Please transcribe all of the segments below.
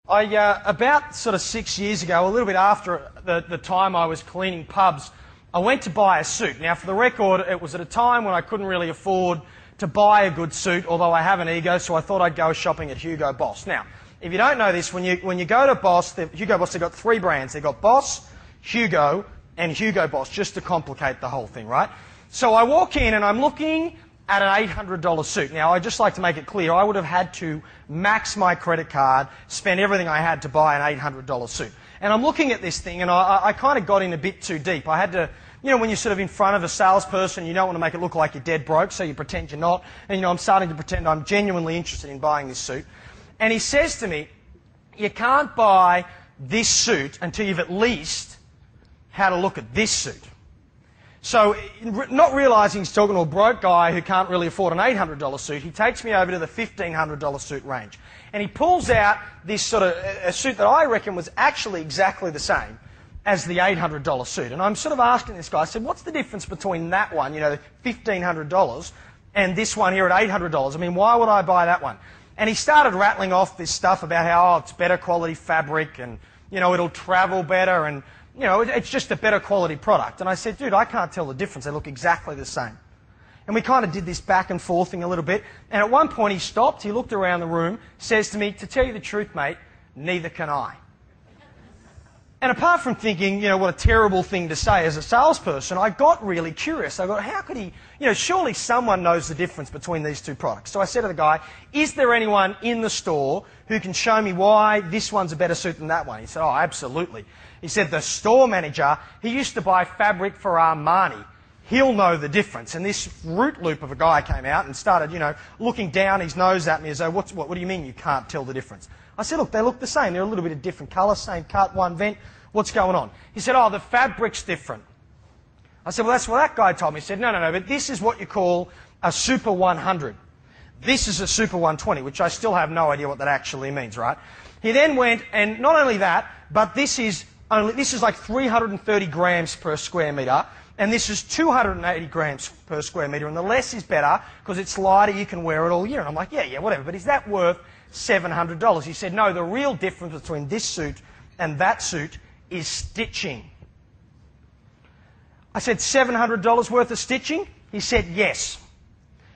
About sort of 6 years ago, a little bit after the time I was cleaning pubs, I went to buy a suit. Now, for the record, it was at a time when I couldn't really afford to buy a good suit, although I have an ego, so I thought I'd go shopping at Hugo Boss. Now, if you don't know this, when you go to Boss, Hugo Boss, they've got three brands. They've got Boss, Hugo, and Hugo Boss, just to complicate the whole thing, right? So I walk in and I'm looking at an $800 suit. Now, I'd just like to make it clear, I would have had to max my credit card, spend everything I had to buy an $800 suit. And I'm looking at this thing, and I kind of got in a bit too deep. I had to, when you're sort of in front of a salesperson, you don't want to make it look like you're dead broke, so you pretend you're not. And, I'm starting to pretend I'm genuinely interested in buying this suit. And he says to me, you can't buy this suit until you've at least had a look at this suit. So, not realising he's talking to a broke guy who can't really afford an $800 suit, he takes me over to the $1,500 suit range. And he pulls out this sort of a suit that I reckon was actually exactly the same as the $800 suit. And I'm sort of asking this guy, I said, what's the difference between that one, the $1,500, and this one here at $800? I mean, why would I buy that one? And he started rattling off this stuff about how, it's better quality fabric and, it'll travel better and, it's just a better quality product. And I said, dude, I can't tell the difference. They look exactly the same. And we kind of did this back and forth thing a little bit. And at one point he stopped, he looked around the room, says to me, to tell you the truth, mate, neither can I. And apart from thinking, what a terrible thing to say as a salesperson, I got really curious. I got, how could he, surely someone knows the difference between these two products. So I said to the guy, is there anyone in the store who can show me why this one's a better suit than that one? He said, oh, absolutely. He said, the store manager, he used to buy fabric for Armani. He'll know the difference. And this Fruit Loop of a guy came out and started, looking down his nose at me as though, what do you mean you can't tell the difference? I said, look, they look the same. They're a little bit of different colour, same cut, one vent. What's going on? He said, oh, the fabric's different. I said, well, that's what that guy told me. He said, no, but this is what you call a Super 100. This is a Super 120, which I still have no idea what that actually means, right? He then went, and not only that, but this is like 330 grams per square metre, and this is 280 grams per square metre, and the less is better because it's lighter, you can wear it all year. And I'm like, yeah, whatever, but is that worth $700? He said, no, the real difference between this suit and that suit is stitching. I said, $700 worth of stitching? He said, yes.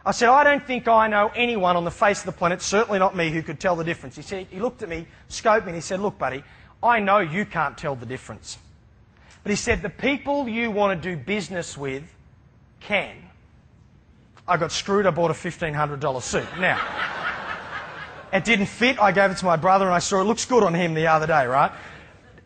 I said, I don't think I know anyone on the face of the planet, certainly not me, who could tell the difference. He looked at me, scoped me, and he said, look, buddy, I know you can't tell the difference. But he said, the people you want to do business with can. I got screwed, I bought a $1,500 suit. Now, it didn't fit, I gave it to my brother and I saw it looks good on him the other day, right?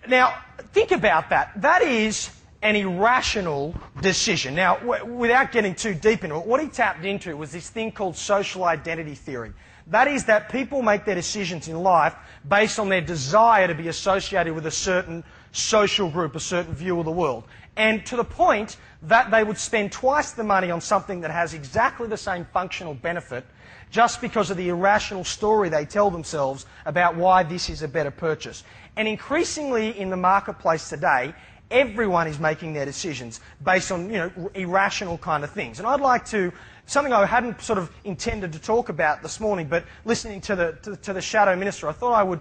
Now, think about that. That is an irrational decision. Now, without getting too deep into it, what he tapped into was this thing called social identity theory. That is that people make their decisions in life based on their desire to be associated with a certain social group, a certain view of the world. And to the point that they would spend twice the money on something that has exactly the same functional benefit just because of the irrational story they tell themselves about why this is a better purchase. And increasingly in the marketplace today, everyone is making their decisions based on, irrational kind of things. And I'd like to, something I hadn't sort of intended to talk about this morning, but listening to the Shadow Minister, I thought I would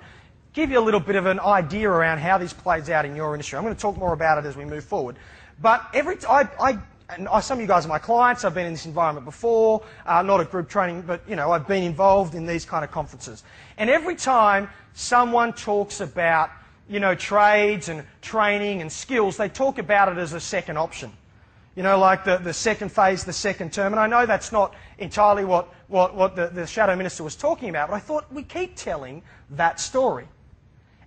give you a little bit of an idea around how this plays out in your industry. I'm going to talk more about it as we move forward. But some of you guys are my clients. I've been in this environment before, not at group training, but I've been involved in these kind of conferences. And every time someone talks about trades and training and skills, they talk about it as a second option. Like the second phase, the second term. And I know that's not entirely what the Shadow Minister was talking about, but I thought we keep telling that story.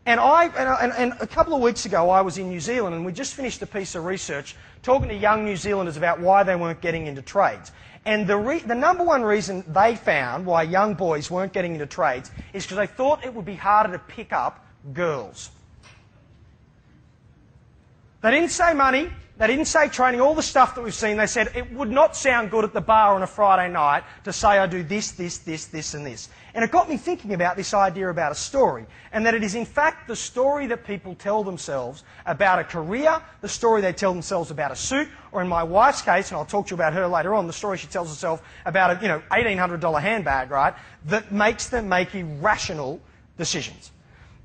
And a couple of weeks ago, I was in New Zealand, and we just finished a piece of research talking to young New Zealanders about why they weren't getting into trades. And the number one reason they found why young boys weren't getting into trades is because they thought it would be harder to pick up girls. They didn't say money, they didn't say training, all the stuff that we've seen. They said it would not sound good at the bar on a Friday night to say I do this, and this. And it got me thinking about this idea about a story, and that it is in fact the story that people tell themselves about a career, the story they tell themselves about a suit, or in my wife's case, and I'll talk to you about her later on, the story she tells herself about a $1,800 handbag, right, that makes them make irrational decisions.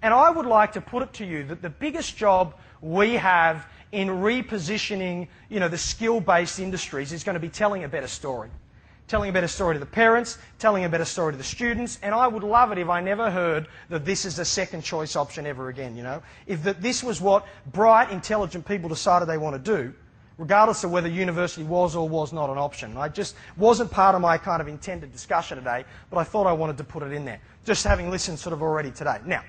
And I would like to put it to you that the biggest job we have in repositioning, the skill-based industries is going to be telling a better story. Telling a better story to the parents, telling a better story to the students, and I would love it if I never heard that this is a second choice option ever again, If this was what bright, intelligent people decided they want to do, regardless of whether university was or was not an option. I just wasn't part of my kind of intended discussion today, but I thought I wanted to put it in there, just having listened sort of already today. Now,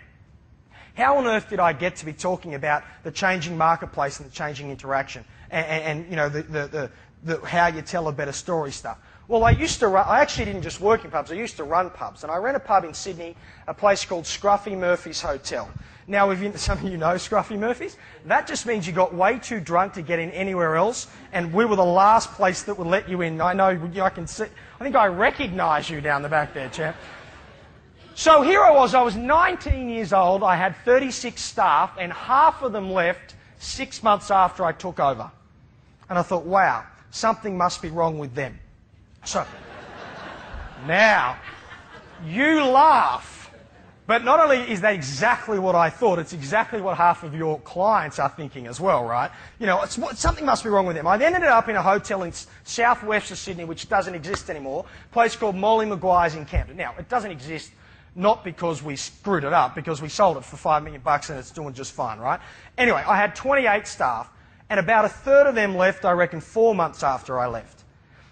how on earth did I get to be talking about the changing marketplace and the changing interaction and the how you tell a better story stuff? Well, I actually didn't just work in pubs, I used to run pubs. And I ran a pub in Sydney, a place called Scruffy Murphy's Hotel. Now, if some of you know Scruffy Murphy's, that just means you got way too drunk to get in anywhere else, and we were the last place that would let you in. I know, I can see, I think I recognise you down the back there, champ. So here I was 19 years old, I had 36 staff, and half of them left 6 months after I took over. And I thought, wow, something must be wrong with them. So, now, you laugh, but not only is that exactly what I thought, it's exactly what half of your clients are thinking as well, right? Something must be wrong with them. I then ended up in a hotel in southwest of Sydney, which doesn't exist anymore, a place called Molly Maguire's in Camden. Now, it doesn't exist not because we screwed it up, because we sold it for $5 million and it's doing just fine, right? Anyway, I had 28 staff, and about a third of them left, I reckon, 4 months after I left.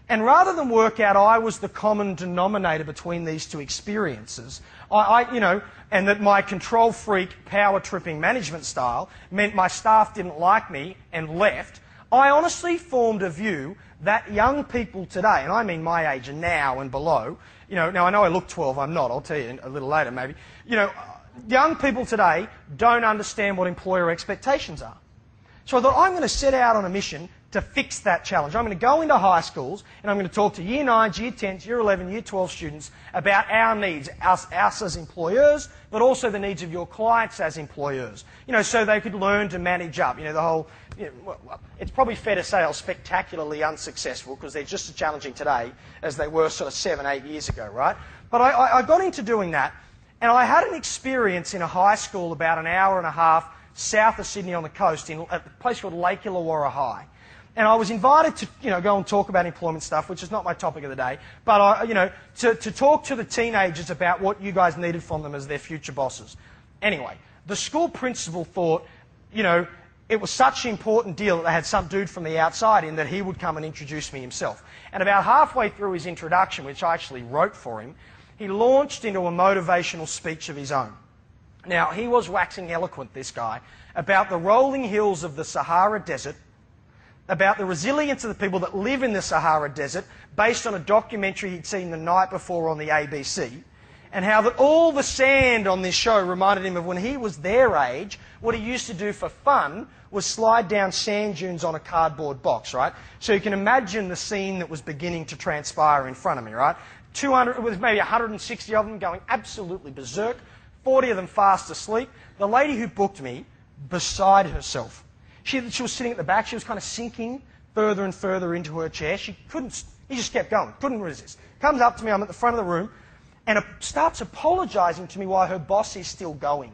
And rather than work out I was the common denominator between these two experiences, and that my control freak, power tripping management style meant my staff didn't like me and left, I honestly formed a view that young people today, and I mean my age and now and below, now I know I look 12, I'm not, I'll tell you a little later maybe, young people today don't understand what employer expectations are. So I thought, I'm going to set out on a mission to fix that challenge. I'm going to go into high schools and I'm going to talk to Year 9s, Year 10s, Year 11, Year 12 students about our needs, us as employers, but also the needs of your clients as employers, so they could learn to manage up. The whole, it's probably fair to say I was spectacularly unsuccessful because they're just as challenging today as they were sort of 7, 8 years ago, right? But I got into doing that, and I had an experience in a high school about an hour and a half south of Sydney on the coast in a place called Lake Illawarra High. And I was invited to, go and talk about employment stuff, which is not my topic of the day, but to talk to the teenagers about what you guys needed from them as their future bosses. Anyway, the school principal thought, it was such an important deal that they had some dude from the outside in that he would come and introduce me himself. And about halfway through his introduction, which I actually wrote for him, he launched into a motivational speech of his own. Now, he was waxing eloquent, this guy, about the rolling hills of the Sahara Desert, about the resilience of the people that live in the Sahara Desert based on a documentary he'd seen the night before on the ABC, and how that all the sand on this show reminded him of when he was their age, what he used to do for fun was slide down sand dunes on a cardboard box, right? So you can imagine the scene that was beginning to transpire in front of me, right? 200, with maybe 160 of them going absolutely berserk, 40 of them fast asleep. The lady who booked me, beside herself. She was sitting at the back. She was kind of sinking further and further into her chair. He just kept going, couldn't resist. Comes up to me, I'm at the front of the room, and starts apologising to me why her boss is still going.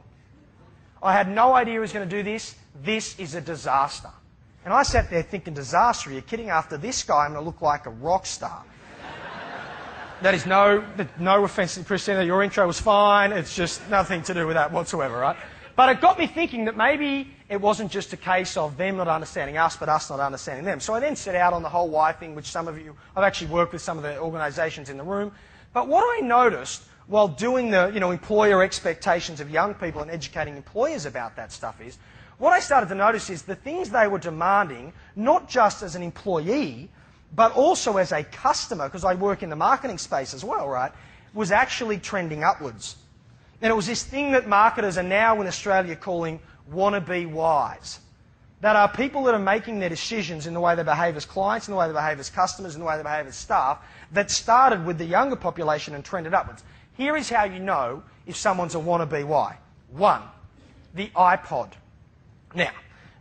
I had no idea he was going to do this. This is a disaster. And I sat there thinking, disaster? Are you kidding? After this guy, I'm going to look like a rock star. That is no offence to Christina. Your intro was fine. It's just nothing to do with that whatsoever, right? But it got me thinking that maybe it wasn't just a case of them not understanding us, but us not understanding them. So I then set out on the whole why thing, which some of you, I've actually worked with some of the organisations in the room. But what I noticed while doing the employer expectations of young people and educating employers about that stuff is, what I started to notice is the things they were demanding, not just as an employee, but also as a customer, because I work in the marketing space as well, right, was actually trending upwards. And it was this thing that marketers are now in Australia calling wannabe wise. That are people that are making their decisions in the way they behave as clients, in the way they behave as customers, in the way they behave as staff, that started with the younger population and trended upwards. Here is how you know if someone's a wannabe why. 1, the Ipod. Now,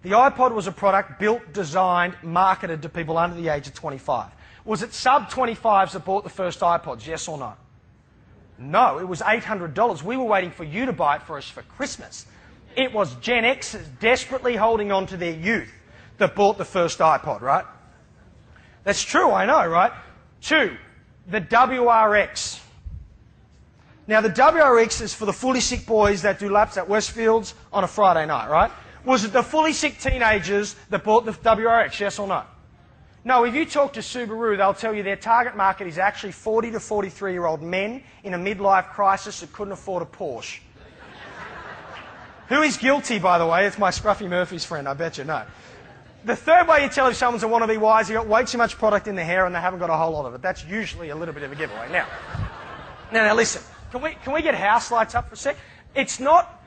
the Ipod was a product built, designed, marketed to people under the age of 25. Was it sub-25s that bought the first iPods, yes or no? No, it was $800. We were waiting for you to buy it for us for Christmas. It was Gen Xers desperately holding on to their youth that bought the first iPod, right? That's true, I know, right? 2, the WRX. Now, the WRX is for the fully sick boys that do laps at Westfields on a Friday night, right? Was it the fully sick teenagers that bought the WRX, yes or no? No, if you talk to Subaru, they'll tell you their target market is actually 40 to 43-year-old men in a midlife crisis that couldn't afford a Porsche. Who is guilty, by the way? It's my Scruffy Murphy's friend, I bet you know. The third way you tell if someone's a wannabe wise, you've got way too much product in their hair and they haven't got a whole lot of it. That's usually a little bit of a giveaway. Now listen, can we get house lights up for a sec? It's not...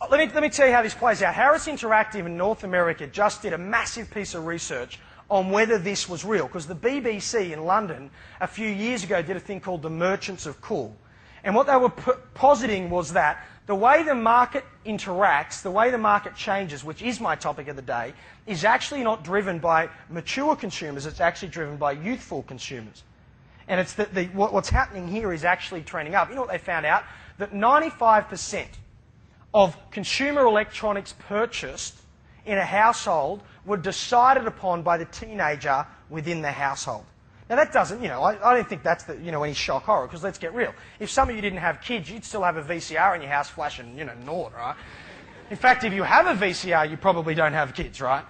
Let me tell you how this plays out. Harris Interactive in North America just did a massive piece of research on whether this was real, because the BBC in London a few years ago did a thing called the Merchants of Cool. And what they were positing was that the way the market interacts, the way the market changes, which is my topic of the day, is actually not driven by mature consumers, it's actually driven by youthful consumers. And it's that what's happening here is actually trending up. You know what they found out? That 95% of consumer electronics purchased in a household were decided upon by the teenager within the household. Now that doesn't, I don't think that's any shock horror, because let's get real. If some of you didn't have kids, you'd still have a VCR in your house flashing, naught, right? In fact, if you have a VCR, you probably don't have kids, right?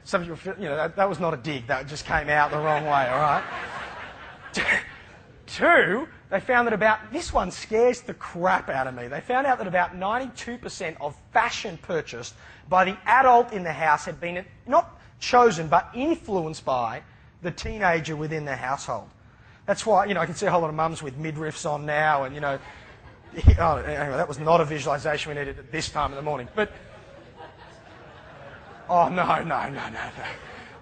Some of you feel, that was not a dig, that just came out the wrong way, all right? 2, they found that this one scares the crap out of me. They found out that about 92% of fashion purchased by the adult in the house had been not chosen, but influenced by the teenager within the household. That's why, I can see a whole lot of mums with midriffs on now, and, anyway, that was not a visualisation we needed at this time of the morning. But, oh, no.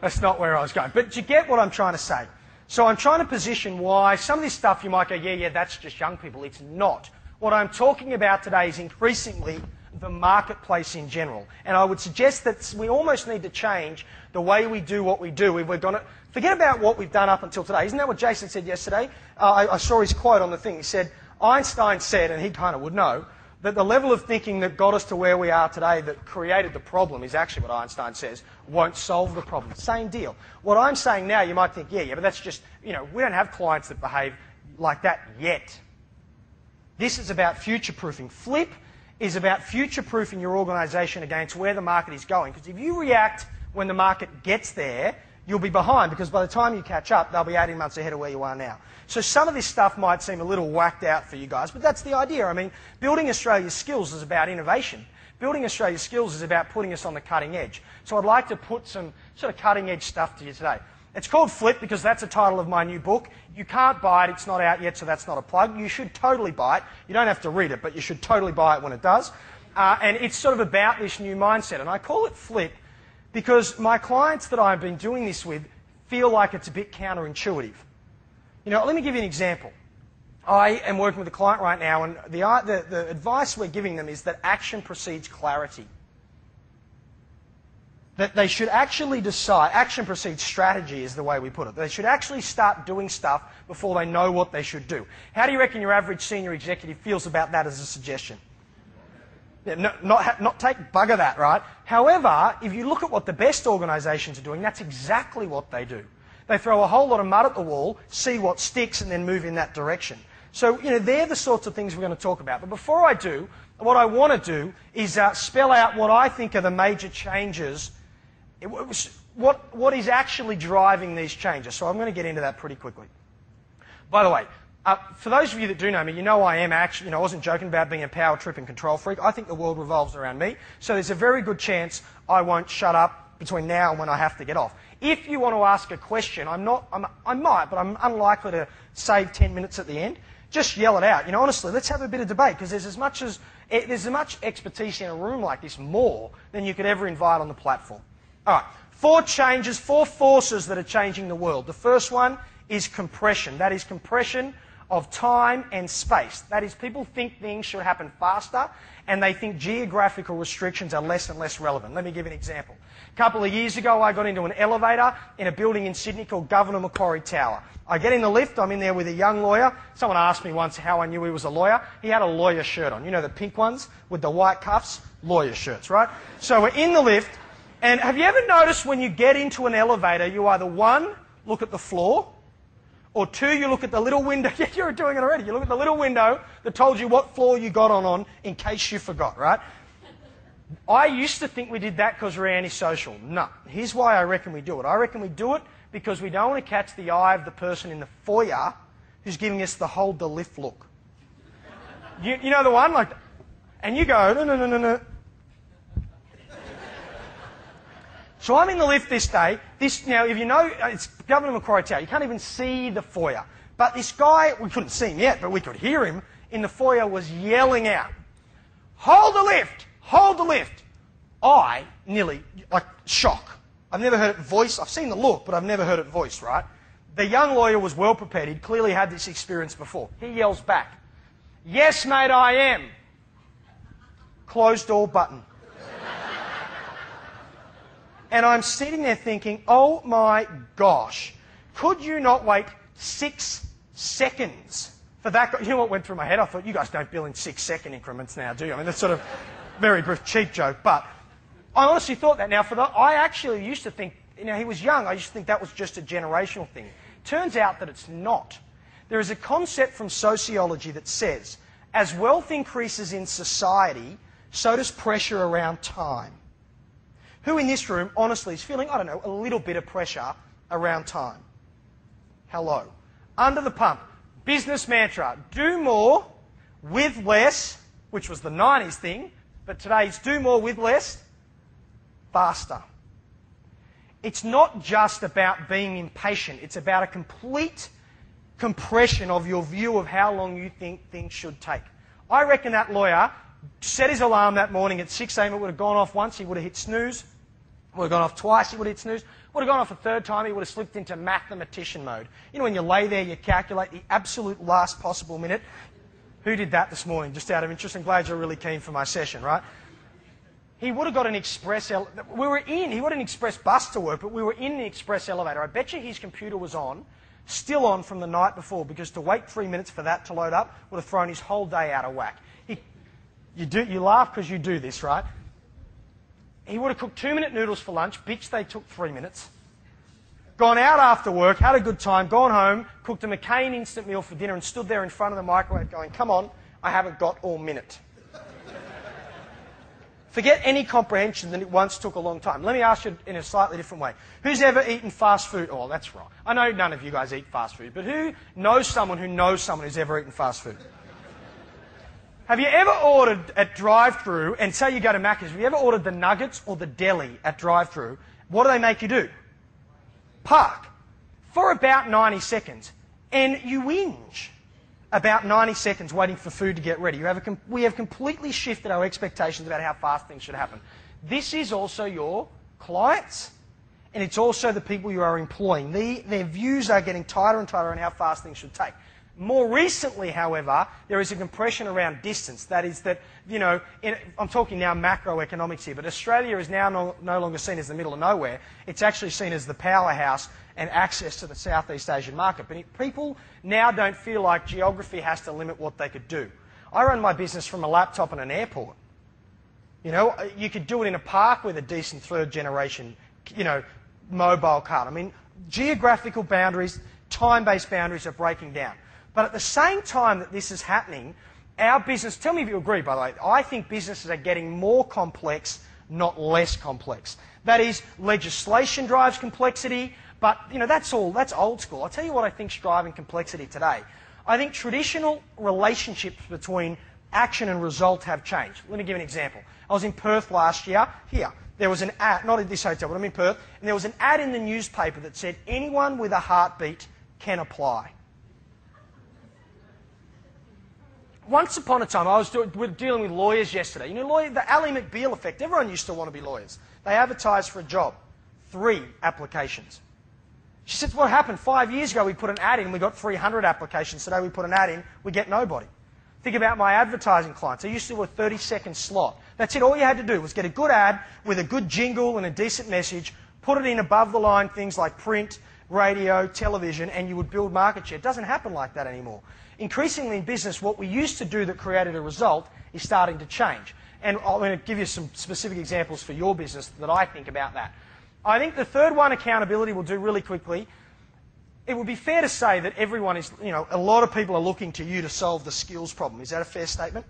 That's not where I was going. But do you get what I'm trying to say? So I'm trying to position why some of this stuff you might go, yeah, that's just young people. It's not. What I'm talking about today is increasingly the marketplace in general. And I would suggest that we almost need to change the way we do what we do. If we're going to forget about what we've done up until today. Isn't that what Jason said yesterday? I saw his quote on the thing. He said, Einstein said, and he kind of would know, that the level of thinking that got us to where we are today that created the problem is actually what Einstein says, won't solve the problem. Same deal. What I'm saying now, you might think, yeah, but that's just, we don't have clients that behave like that yet. This is about future-proofing. Flip is about future-proofing your organisation against where the market is going. Because if you react when the market gets there, you'll be behind, because by the time you catch up, they'll be 18 months ahead of where you are now. So some of this stuff might seem a little whacked out for you guys, but that's the idea. I mean, building Australia's skills is about innovation. Building Australia's skills is about putting us on the cutting edge. So I'd like to put some sort of cutting edge stuff to you today. It's called Flip because that's the title of my new book. You can't buy it, it's not out yet, so that's not a plug. You should totally buy it. You don't have to read it, but you should totally buy it when it does. And it's sort of about this new mindset. And I call it Flip because my clients that I've been doing this with feel like it's a bit counterintuitive. Let me give you an example. I am working with a client right now, and the advice we're giving them is that action precedes clarity. That they should actually decide, action precedes strategy is the way we put it. They should actually start doing stuff before they know what they should do. How do you reckon your average senior executive feels about that as a suggestion? Yeah, not take bugger that, right? However, if you look at what the best organisations are doing, that's exactly what they do. They throw a whole lot of mud at the wall, see what sticks, and then move in that direction. So, they're the sorts of things we're going to talk about. But before I do, what I want to do is spell out what I think are the major changes, what is actually driving these changes. So I'm going to get into that pretty quickly. By the way, for those of you that do know me, you know I am actually, I wasn't joking about being a power trip and control freak. I think the world revolves around me. So there's a very good chance I won't shut up between now and when I have to get off. If you want to ask a question, I might, but I'm unlikely to save 10 minutes at the end. Just yell it out. Honestly, let's have a bit of debate, because there's as much expertise in a room like this, more than you could ever invite on the platform. All right, 4 changes, 4 forces that are changing the world. The first one is compression. That is compression of time and space. That is, people think things should happen faster, and they think geographical restrictions are less and less relevant. Let me give you an example. A couple of years ago, I got into an elevator in a building in Sydney called Governor Macquarie Tower. I get in the lift, I'm in there with a young lawyer. Someone asked me once how I knew he was a lawyer. He had a lawyer shirt on. You know the pink ones with the white cuffs? Lawyer shirts, right? So we're in the lift, and have you ever noticed when you get into an elevator, you either, one, look at the floor, or two, you look at the little window. Yeah, you're doing it already. You look at the little window that told you what floor you got on in case you forgot, right? I used to think we did that because we're antisocial. No. Here's why I reckon we do it. I reckon we do it because we don't want to catch the eye of the person in the foyer who's giving us the hold the lift look. You know the one? Like, and you go, no, no, no, no, no. So I'm in the lift this day. Now, if you know, it's Governor Macquarie Tower. You can't even see the foyer. But this guy, we couldn't see him yet, but we could hear him in the foyer, was yelling out, "Hold the lift! Hold the lift!" I nearly, shock. I've never heard it voiced. I've seen the look, but I've never heard it voiced, right? The young lawyer was well prepared. He'd clearly had this experience before. He yells back, "Yes, mate, I am." Closed door button. And I'm sitting there thinking, oh my gosh, could you not wait 6 seconds for that guy? You know what went through my head? I thought, you guys don't bill in 6-second increments now, do you? I mean, that's sort of very cheap joke, but I honestly thought that. Now, I actually used to think, he was young, I used to think that was just a generational thing. Turns out that it's not. There is a concept from sociology that says, as wealth increases in society, so does pressure around time. Who in this room, honestly, is feeling, I don't know, a little bit of pressure around time? Hello. Under the pump. Business mantra. Do more with less, which was the 90s thing, but today's do more with less, faster. It's not just about being impatient. It's about a complete compression of your view of how long you think things should take. I reckon that lawyer set his alarm that morning at 6 a.m. It would have gone off once. He would have hit snooze. Would have gone off twice, he would have hit snooze. Would have gone off a third time, he would have slipped into mathematician mode. You know when you lay there, you calculate the absolute last possible minute. Who did that this morning, just out of interest? I'm glad you're really keen for my session, right? He would have got an express... he got an express bus to work, but we were in the express elevator. I bet you his computer was on, still on from the night before, because to wait 3 minutes for that to load up would have thrown his whole day out of whack. You laugh because you do this, right? He would have cooked 2-minute noodles for lunch, bitch, they took 3 minutes. Gone out after work, had a good time, gone home, cooked a McCain instant meal for dinner and stood there in front of the microwave going, come on, I haven't got all minute. Forget any comprehension that it once took a long time. Let me ask you in a slightly different way. Who's ever eaten fast food? Oh, that's wrong. I know none of you guys eat fast food, but who knows someone who's ever eaten fast food? Have you ever ordered at drive-thru, and say you go to Macca's, have you ever ordered the nuggets or the deli at drive-thru? What do they make you do? Park for about 90 seconds. And you whinge about 90 seconds waiting for food to get ready. We have completely shifted our expectations about how fast things should happen. This is also your clients, and it's also the people you are employing. Their views are getting tighter and tighter on how fast things should take. More recently, however, there is a compression around distance. That is that, I'm talking now macroeconomics here, but Australia is now no longer seen as the middle of nowhere. It's actually seen as the powerhouse and access to the Southeast Asian market. But people now don't feel like geography has to limit what they could do. I run my business from a laptop in an airport. You could do it in a park with a decent third-generation, mobile card. I mean, geographical boundaries, time-based boundaries are breaking down. But at the same time that this is happening, our business, tell me if you agree, by the way, I think businesses are getting more complex, not less complex. That is, legislation drives complexity, but that's old school. I'll tell you what I think's driving complexity today. I think traditional relationships between action and result have changed. Let me give an example. I was in Perth last year. Here, there was an ad, not at this hotel, but I'm in Perth, and there was an ad in the newspaper that said, anyone with a heartbeat can apply. Once upon a time, I was dealing with lawyers yesterday. The Ally McBeal effect. Everyone used to want to be lawyers. They advertised for a job. 3 applications. She said, what happened? 5 years ago we put an ad in, we got 300 applications. Today we put an ad in, we get nobody. Think about my advertising clients. They used to do a 30-second slot. That's it. All you had to do was get a good ad with a good jingle and a decent message, put it in above the line things like print, radio, television, and you would build market share. It doesn't happen like that anymore. Increasingly in business, what we used to do that created a result is starting to change. And I'm going to give you some specific examples for your business that I think about that. I think the third one, accountability, we'll do really quickly. It would be fair to say that everyone is, a lot of people are looking to you to solve the skills problem. Is that a fair statement?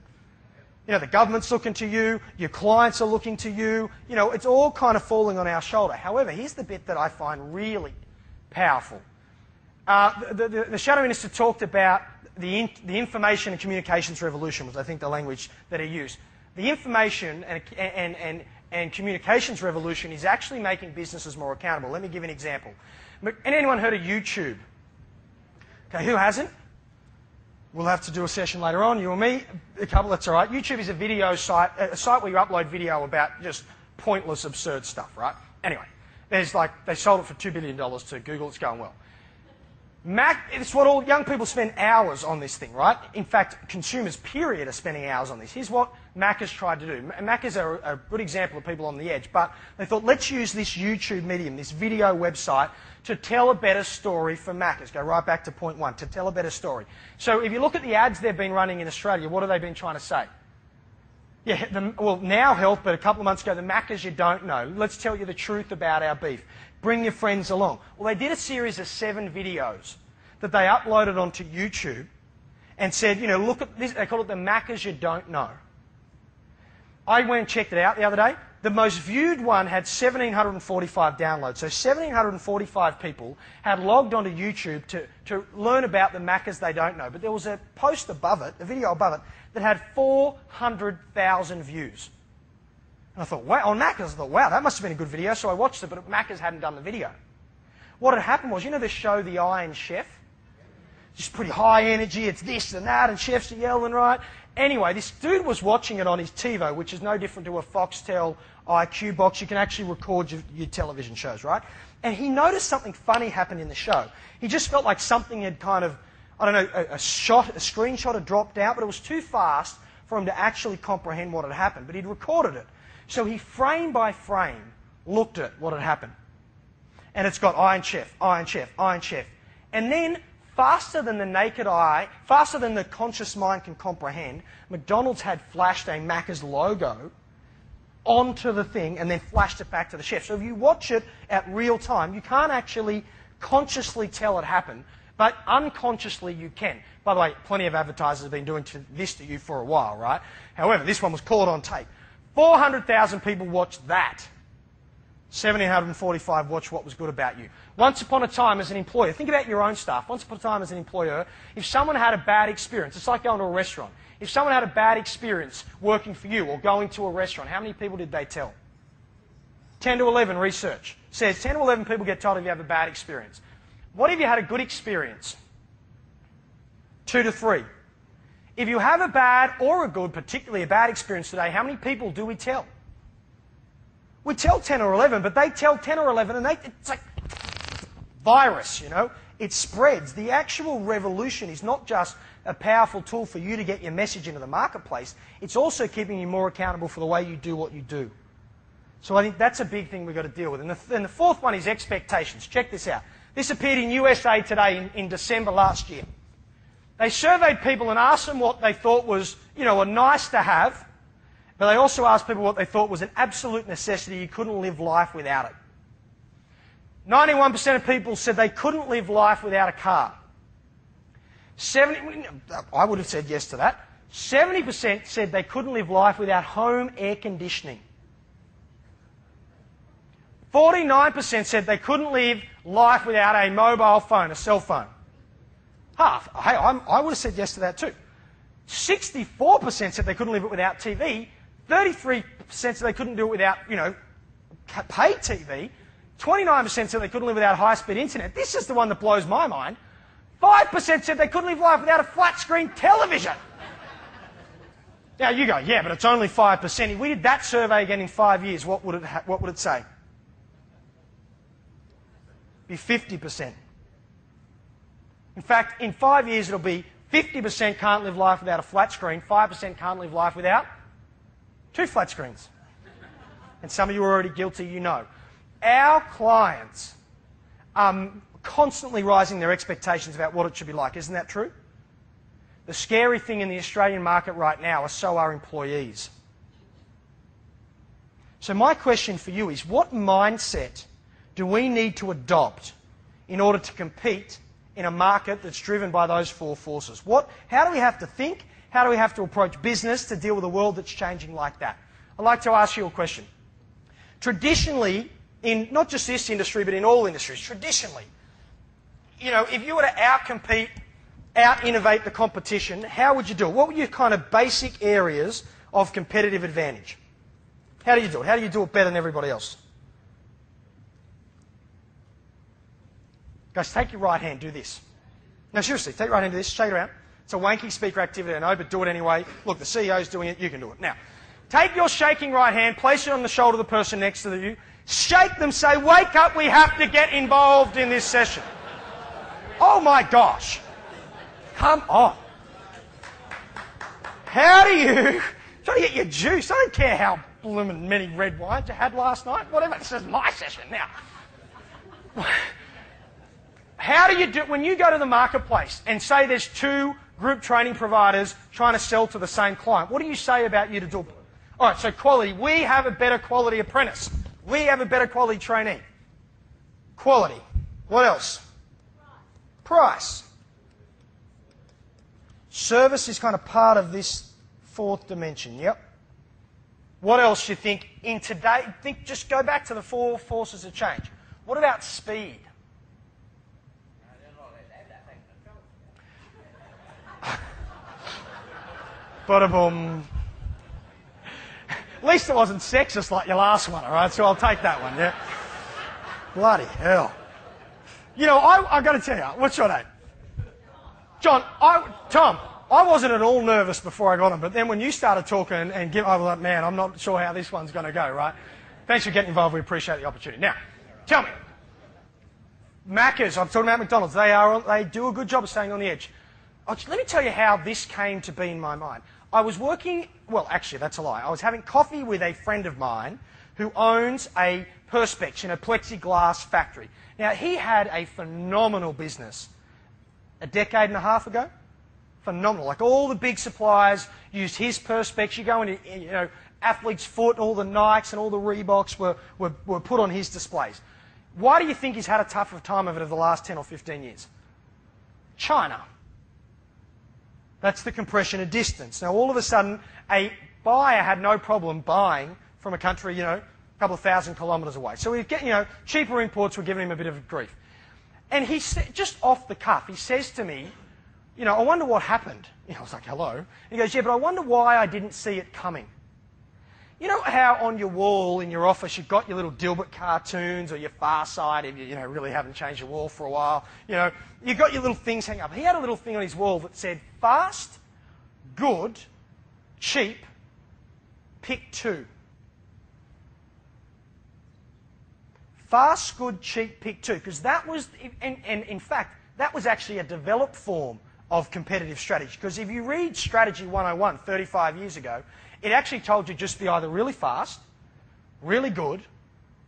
The government's looking to you, your clients are looking to you, it's all kind of falling on our shoulder. However, here's the bit that I find really powerful. The Shadow Minister talked about the information and communications revolution, was I think the language that he used. The information and communications revolution is actually making businesses more accountable. Let me give an example. Anyone heard of YouTube? Okay, who hasn't? We'll have to do a session later on, you or me. A couple, that's all right. YouTube is a video site, a site where you upload video about just pointless, absurd stuff, right? Anyway, they sold it for $2 billion to Google. It's going well. It's what all young people spend hours on this thing, right? In fact, consumers, period, are spending hours on this. Here's what Mac has tried to do. Mac is a good example of people on the edge, but they thought, let's use this YouTube medium, this video website, to tell a better story for Mac. Let's go right back to point one, to tell a better story. So if you look at the ads they've been running in Australia, what have they been trying to say? Yeah, well, now health, but a couple of months ago, the Maccas you don't know. Let's tell you the truth about our beef. Bring your friends along. Well, they did a series of 7 videos that they uploaded onto YouTube and said, look at this. They call it the Maccas you don't know. I went and checked it out the other day. The most viewed one had 1,745 downloads. So 1,745 people had logged onto YouTube to learn about the Maccas they don't know. But there was a post above it, a video above it, that had 400,000 views. And I thought, wow, on Maccas, I thought, wow, that must have been a good video. So I watched it, but Maccas hadn't done the video. What had happened was, the show The Iron Chef? Just pretty high energy, it's this and that, and chefs are yelling, right? Anyway, this dude was watching it on his TiVo, which is no different to a Foxtel IQ box. You can actually record your television shows, right? And he noticed something funny happened in the show. He just felt like something had kind of, I don't know, a screenshot had dropped out, but it was too fast for him to actually comprehend what had happened. But he'd recorded it. So he, frame by frame, looked at what had happened. And it's got Iron Chef, Iron Chef, Iron Chef. And then, faster than the naked eye, faster than the conscious mind can comprehend, McDonald's had flashed a Macca's logo onto the thing and then flashed it back to the chef. So if you watch it at real time, you can't actually consciously tell it happened, but unconsciously you can. By the way, plenty of advertisers have been doing this to you for a while, right? However, this one was caught on tape. 400,000 people watched that. 1,745 watched what was good about you. Once upon a time as an employer, think about your own staff. Once upon a time as an employer, if someone had a bad experience, it's like going to a restaurant. If someone had a bad experience working for you or going to a restaurant, how many people did they tell? 10 to 11 research says 10 to 11 people get told if you have a bad experience. What if you had a good experience? 2 to 3. If you have a bad or a good, particularly a bad experience today, how many people do we tell? We tell 10 or 11, but they tell 10 or 11 and it's like virus, It spreads. The actual revolution is not just a powerful tool for you to get your message into the marketplace, it's also keeping you more accountable for the way you do what you do. So I think that's a big thing we've got to deal with. And the fourth one is expectations. Check this out. This appeared in USA Today in December last year. They surveyed people and asked them what they thought was, a nice to have, but they also asked people what they thought was an absolute necessity. You couldn't live life without it. 91% of people said they couldn't live life without a car. I would have said yes to that. 70% said they couldn't live life without home air conditioning. 49% said they couldn't live life without a mobile phone, a cell phone. Half. Hey, I would have said yes to that too. 64% said they couldn't live it without TV. 33% said they couldn't do it without, paid TV. 29% said they couldn't live without high-speed internet. This is the one that blows my mind. 5% said they couldn't live life without a flat-screen television. Now you go, yeah, but it's only 5%. If we did that survey again in 5 years, what would it say? be 50%. In fact, in 5 years it'll be 50% can't live life without a flat screen, 5% can't live life without 2 flat screens. And some of you are already guilty, you know. Our clients are constantly rising their expectations about what it should be like. Isn't that true? The scary thing in the Australian market right now is so are employees. So my question for you is, what mindset do we need to adopt in order to compete in a market that's driven by those 4 forces? How do we have to think? How do we have to approach business to deal with a world that's changing like that? I'd like to ask you a question. Traditionally, in not just this industry, but in all industries, traditionally, if you were to out-compete, out-innovate the competition, how would you do it? What were your kind of basic areas of competitive advantage? How do you do it? How do you do it better than everybody else? Guys, take your right hand, do this. No, seriously, take your right hand, do this, shake it around. It's a wanky speaker activity, I know, but do it anyway. Look, the CEO's doing it, you can do it. Now, take your shaking right hand, place it on the shoulder of the person next to you, shake them, say, wake up, we have to get involved in this session. Oh my gosh. Come on. How do you try to get your juice? I don't care how blooming many red wines you had last night, whatever, this is my session now. How do you do, when you go to the marketplace and say there's 2 group training providers trying to sell to the same client, what do you say about you to do? All right, so quality. We have a better quality apprentice. We have a better quality trainee. Quality. What else? Price. Service is kind of part of this 4th dimension, yep. What else you think in today? Just go back to the 4 forces of change. What about speed? Bada-boom. At least it wasn't sexist like your last one, all right? So I'll take that one, yeah? Bloody hell. I've got to tell you, what's your name? John, Tom, I wasn't at all nervous before I got him, but then when you started talking I was like, man, I'm not sure how this one's going to go, right? Thanks for getting involved. We appreciate the opportunity. Now, tell me, Macca's, I'm talking about McDonald's, they do a good job of staying on the edge. Let me tell you how this came to be in my mind. I was working, well, actually, that's a lie. I was having coffee with a friend of mine who owns a perspex in a plexiglass factory. Now, he had a phenomenal business a decade and a half ago. Phenomenal. Like all the big suppliers used his perspex. You go into, Athlete's Foot, all the Nikes and all the Reeboks were put on his displays. Why do you think he's had a tougher time of it over the last 10 or 15 years? China. That's the compression of distance. Now, all of a sudden, a buyer had no problem buying from a country, a couple of thousand kilometres away. So we get, cheaper imports were giving him a bit of grief. And he said, just off the cuff, he says to me, I wonder what happened. I was like, hello. And he goes, yeah, but I wonder why I didn't see it coming. You know how on your wall in your office you've got your little Dilbert cartoons or your Far Side if you really haven't changed your wall for a while. You've got your little things hanging up. He had a little thing on his wall that said, fast, good, cheap, pick 2. Fast, good, cheap, pick 2. Because that was, and in fact, that was actually a developed form of competitive strategy. Because if you read Strategy 101 35 years ago, it actually told you just be either really fast, really good,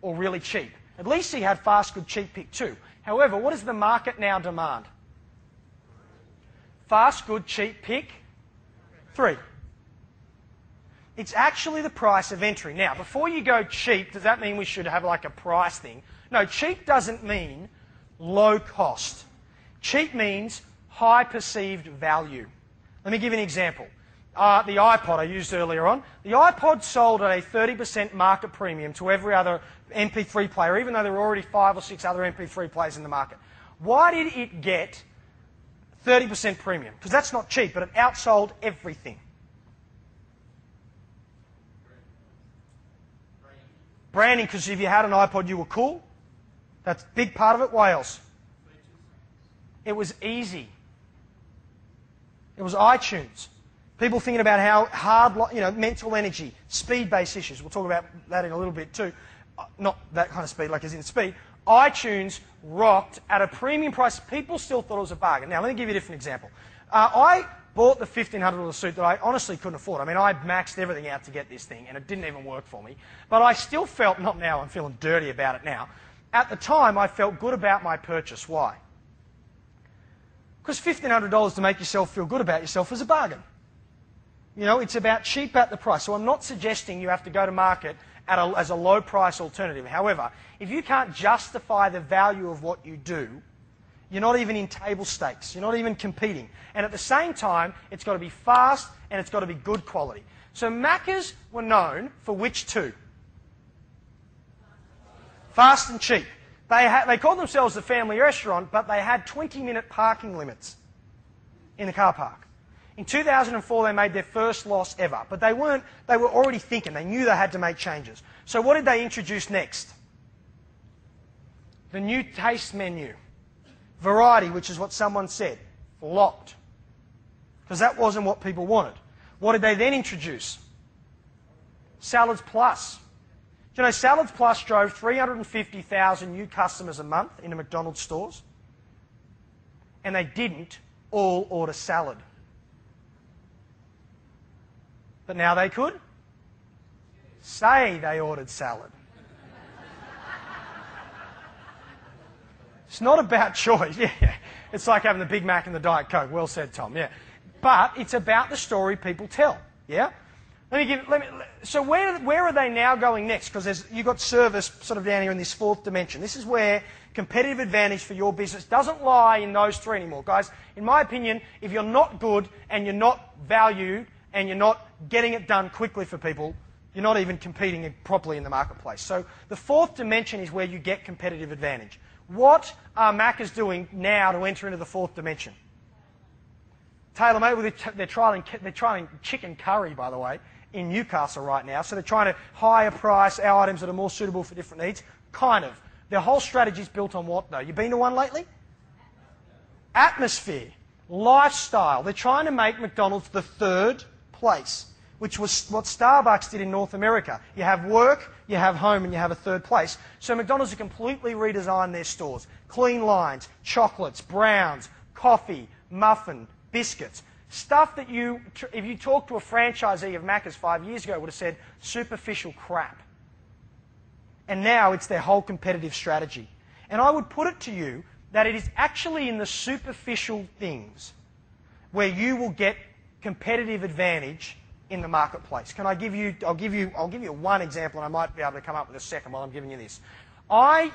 or really cheap. At least he had fast, good, cheap, pick 2. However, what does the market now demand? Fast, good, cheap, pick 3. It's actually the price of entry. Now, before you go cheap, does that mean we should have like a price thing? No, cheap doesn't mean low cost. Cheap means high perceived value. Let me give you an example. The Ipod I used earlier on. The Ipod sold at a 30% market premium to every other MP3 player, even though there were already 5 or 6 other MP3 players in the market. Why did it get 30% premium? Because that's not cheap, but it outsold everything. Branding, because if you had an iPod, you were cool. That's a big part of it. Why else? It was easy. It was iTunes. People thinking about how hard, mental energy, speed-based issues. We'll talk about that in a little bit too. Not that kind of speed, like as in speed. iTunes rocked at a premium price. People still thought it was a bargain. Now, let me give you a different example. I bought the $1,500 suit that I honestly couldn't afford. I mean, I maxed everything out to get this thing, and it didn't even work for me. But I still felt, not now, I'm feeling dirty about it now. At the time, I felt good about my purchase. Why? Because $1,500 to make yourself feel good about yourself is a bargain. You know, it's about cheap at the price. So I'm not suggesting you have to go to market as a low-price alternative. However, if you can't justify the value of what you do, you're not even in table stakes. You're not even competing. And at the same time, it's got to be fast and it's got to be good quality. So Macca's were known for which two? Fast and cheap. They called themselves a family restaurant, but they had 20-minute parking limits in the car park. In 2004, they made their first loss ever, but they were already thinking. They knew they had to make changes. So what did they introduce next? The new taste menu. Variety, which is what someone said, flopped. Because that wasn't what people wanted. What did they then introduce? Salads Plus. Do you know, Salads Plus drove 350,000 new customers a month into McDonald's stores, and they didn't all order salad. But now they could say they ordered salad. It's not about choice. Yeah, it's like having the Big Mac and the Diet Coke. Well said, Tom. Yeah, but it's about the story people tell. Yeah. So where are they now going next? Because you've got service sort of down here in this fourth dimension. This is where competitive advantage for your business doesn't lie in those three anymore, guys. In my opinion, if you're not good and you're not valued and you're not getting it done quickly for people, you're not even competing properly in the marketplace. So the fourth dimension is where you get competitive advantage. What are Macca's doing now to enter into the fourth dimension? Tailor-made, they're trying chicken curry, by the way, in Newcastle right now. So they're trying to higher price our items that are more suitable for different needs. Kind of. Their whole strategy is built on what, though? You been to one lately? Atmosphere. Lifestyle. They're trying to make McDonald's the third place, which was what Starbucks did in North America. You have work, you have home, and you have a third place. So McDonald's have completely redesigned their stores. Clean lines, chocolates, browns, coffee, muffin, biscuits. Stuff that if you talk to a franchisee of Macca's 5 years ago, would have said superficial crap. And now it's their whole competitive strategy. And I would put it to you that it is actually in the superficial things where you will get competitive advantage in the marketplace. I'll give you one example, and I might be able to come up with a second while I'm giving you this. I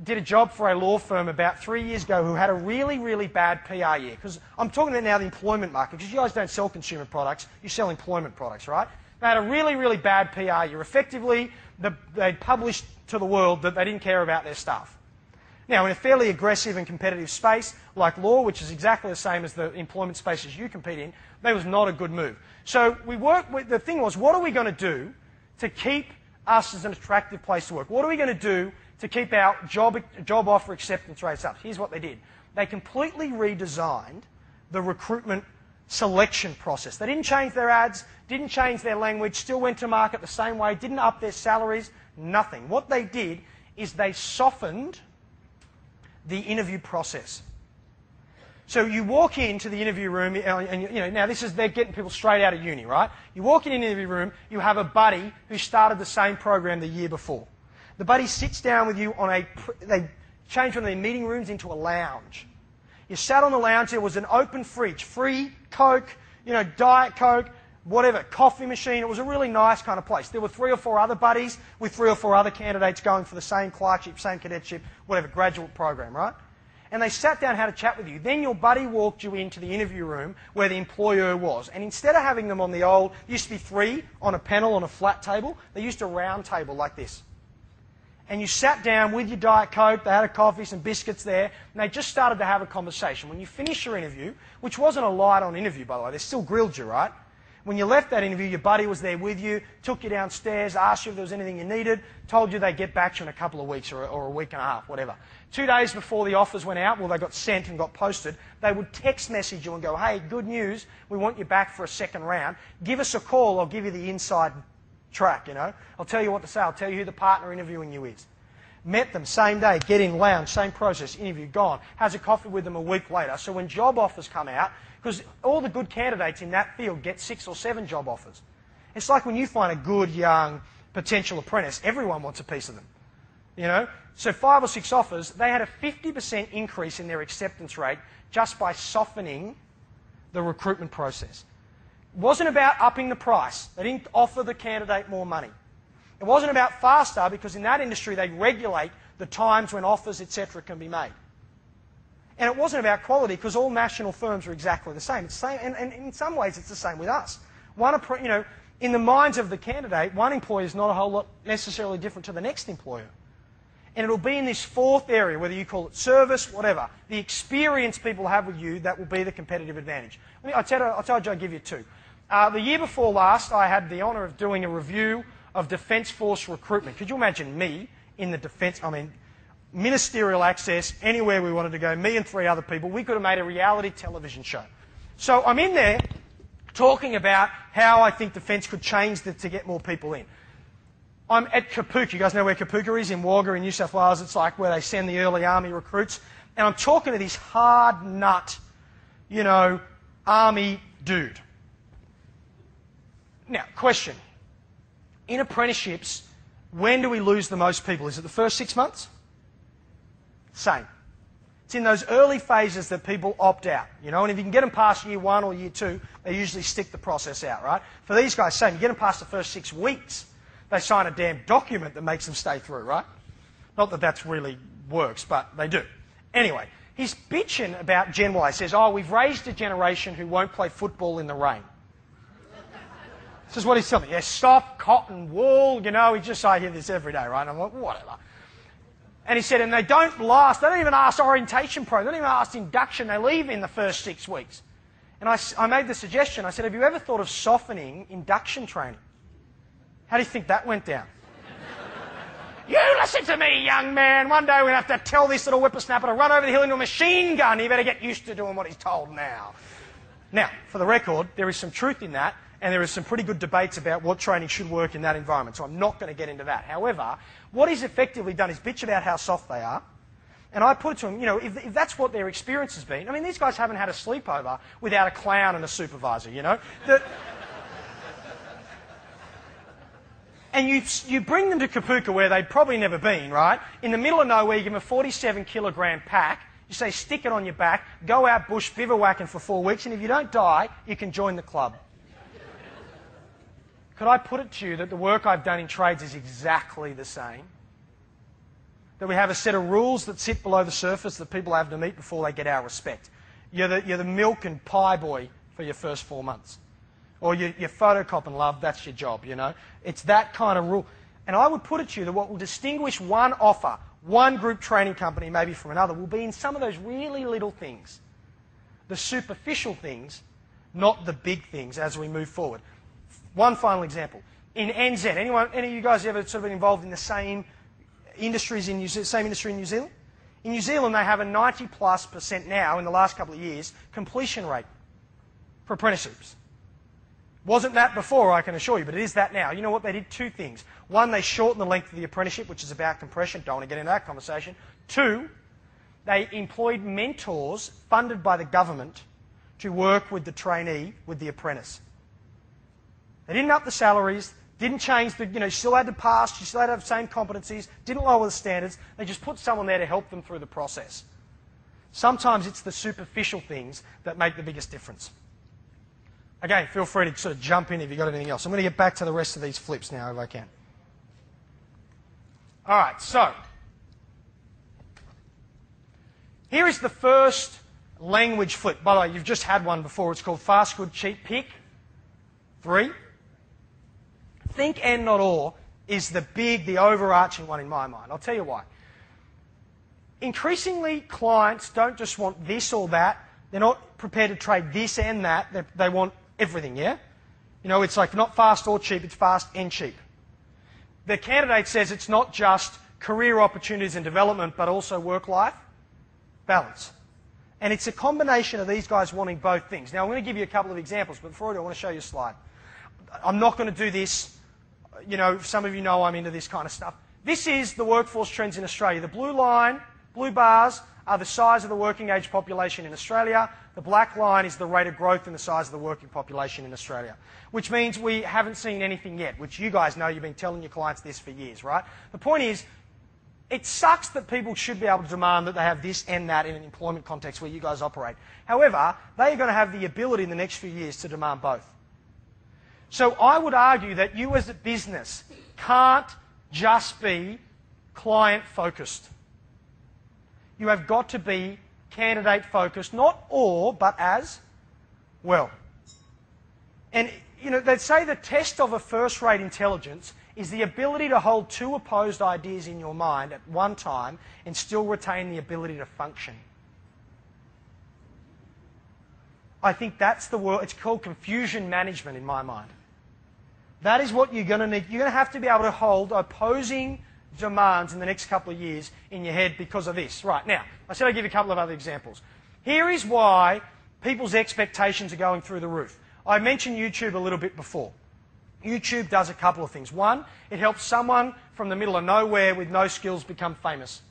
did a job for a law firm about 3 years ago who had a really, really bad PR year. Because I'm talking about now the employment market, because you guys don't sell consumer products, you sell employment products, right? They had a really, really bad PR year. Effectively, they published to the world that they didn't care about their staff. Now, in a fairly aggressive and competitive space like law, which is exactly the same as the employment spaces you compete in, that was not a good move. So the thing was, what are we going to do to keep us as an attractive place to work? What are we going to do to keep our job offer acceptance rates up? Here's what they did. They completely redesigned the recruitment selection process. They didn't change their ads, didn't change their language, still went to market the same way, didn't up their salaries, nothing. What they did is they softened the interview process. So you walk into the interview room, and now they're getting people straight out of uni, right? You walk in an interview room, you have a buddy who started the same program the year before. The buddy sits down with you they changed one of their meeting rooms into a lounge. You sat on the lounge, there was an open fridge, free Coke, Diet Coke, whatever, coffee machine. It was a really nice kind of place. There were 3 or 4 other buddies with 3 or 4 other candidates going for the same clerkship, same cadetship, whatever, graduate program, right? And they sat down and had a chat with you. Then your buddy walked you into the interview room where the employer was. And instead of having them on the old, used to be 3 on a panel on a flat table, they used a round table like this. And you sat down with your Diet Coke, they had a coffee, some biscuits there, and they just started to have a conversation. When you finished your interview, which wasn't a light-on interview, by the way, they still grilled you, right? When you left that interview, your buddy was there with you, took you downstairs, asked you if there was anything you needed, told you they'd get back to you in a couple of weeks or a week and a half, whatever. 2 days before the offers went out, they got sent and got posted, they would text message you and go, hey, good news, we want you back for a second round. Give us a call, I'll give you the inside track, I'll tell you what to say, I'll tell you who the partner interviewing you is. met them same day, get in, lounge, same process, interview, gone, has a coffee with them a week later. So when job offers come out, because all the good candidates in that field get 6 or 7 job offers. It's like when you find a good, young, potential apprentice, everyone wants a piece of them. You know? So 5 or 6 offers, they had a 50% increase in their acceptance rate just by softening the recruitment process. It wasn't about upping the price. They didn't offer the candidate more money. It wasn't about faster, because in that industry they regulate the times when offers, etc., can be made. And it wasn't about quality, because all national firms are exactly the same. It's the same, and in some ways it's the same with us. In the minds of the candidate, one employer is not a whole lot necessarily different to the next employer. And it'll be in this fourth area, whether you call it service, whatever, the experience people have with you, that will be the competitive advantage. I told you I'd give you 2. The year before last, I had the honour of doing a review of Defence Force recruitment. Could you imagine me in the defence, ministerial access, anywhere we wanted to go, me and 3 other people, we could have made a reality television show. So I'm in there talking about how I think defence could change to get more people in. I'm at Kapooka. You guys know where Kapooka is? In Wagga in New South Wales. It's like where they send the early army recruits. And I'm talking to this hard nut, army dude. Now, question. In apprenticeships, when do we lose the most people? Is it the first 6 months? Same. It's in those early phases that people opt out, and if you can get them past year 1 or year 2, they usually stick the process out, right? For these guys, same. You get them past the first 6 weeks, they sign a damn document that makes them stay through, right? Not that that really works, but they do. Anyway, he's bitching about Gen Y. He says, we've raised a generation who won't play football in the rain. This is what he's telling me. Yeah, stop, cotton, wool, I hear this every day, right? And I'm like, whatever. And he said, and they don't last, they don't even ask orientation program, they don't even ask induction, they leave in the first 6 weeks. And I made the suggestion, I said, have you ever thought of softening induction training? How do you think that went down? You listen to me, young man. One day we're going to have to tell this little whippersnapper to run over the hill into a machine gun. You better get used to doing what he's told now. Now, for the record, there is some truth in that, and there is some pretty good debates about what training should work in that environment, so I'm not going to get into that. However, what he's effectively done is bitch about how soft they are, and I put it to him, if that's what their experience has been, these guys haven't had a sleepover without a clown and a supervisor, And you bring them to Kapooka, where they've probably never been, right? In the middle of nowhere, you give them a 47-kilogram pack. You say, stick it on your back, go out bush bivouacking for 4 weeks, and if you don't die, you can join the club. Could I put it to you that the work I've done in trades is exactly the same? That we have a set of rules that sit below the surface that people have to meet before they get our respect. You're the milk and pie boy for your first 4 months. Or you're photocopying, love, that's your job, It's that kind of rule. And I would put it to you that what will distinguish one offer, one group training company maybe from another, will be in some of those really little things. The superficial things, not the big things as we move forward. One final example. In NZ, any of you guys ever sort of been involved in the same industries in New Zealand? In New Zealand, they have a 90+% now, in the last couple of years, completion rate for apprenticeships. Wasn't that before, I can assure you, but it is that now. You know what? They did 2 things. One, they shortened the length of the apprenticeship, which is about compression. Don't want to get into that conversation. 2, they employed mentors funded by the government to work with the trainee, with the apprentice. They didn't up the salaries, didn't change you still had to pass, you still had to have the same competencies, didn't lower the standards. They just put someone there to help them through the process. Sometimes it's the superficial things that make the biggest difference. Again, feel free to sort of jump in if you've got anything else. I'm going to get back to the rest of these flips now if I can. All right, so here is the first language flip. By the way, you've just had one before. It's called Fast, Good, Cheap, Pick. 3. Think and not or is the overarching one in my mind. I'll tell you why. Increasingly, clients don't just want this or that. They're not prepared to trade this and that. They want everything, yeah? It's like not fast or cheap, it's fast and cheap. The candidate says it's not just career opportunities and development, but also work-life balance. And it's a combination of these guys wanting both things. Now, I'm going to give you a couple of examples, but before I do, I want to show you a slide. I'm not going to do this. Some of you know I'm into this kind of stuff. This is the workforce trends in Australia. The blue line, blue bars, are the size of the working age population in Australia. The black line is the rate of growth in the size of the working population in Australia, which means we haven't seen anything yet, which you guys know. You've been telling your clients this for years, right? The point is, it sucks that people should be able to demand that they have this and that in an employment context where you guys operate. However, they are going to have the ability in the next few years to demand both. So I would argue that you as a business can't just be client-focused. You have got to be candidate-focused, not or, but as well. And, you know, they say the test of a first-rate intelligence is the ability to hold two opposed ideas in your mind at one time and still retain the ability to function. I think that's the word. It's called confusion management in my mind. That is what you're going to need. You're going to have to be able to hold opposing demands in the next couple of years in your head because of this. Right, now, I said I'd give you a couple of other examples. Here is why people's expectations are going through the roof. I mentioned YouTube a little bit before. YouTube does a couple of things. One, it helps someone from the middle of nowhere with no skills become famous.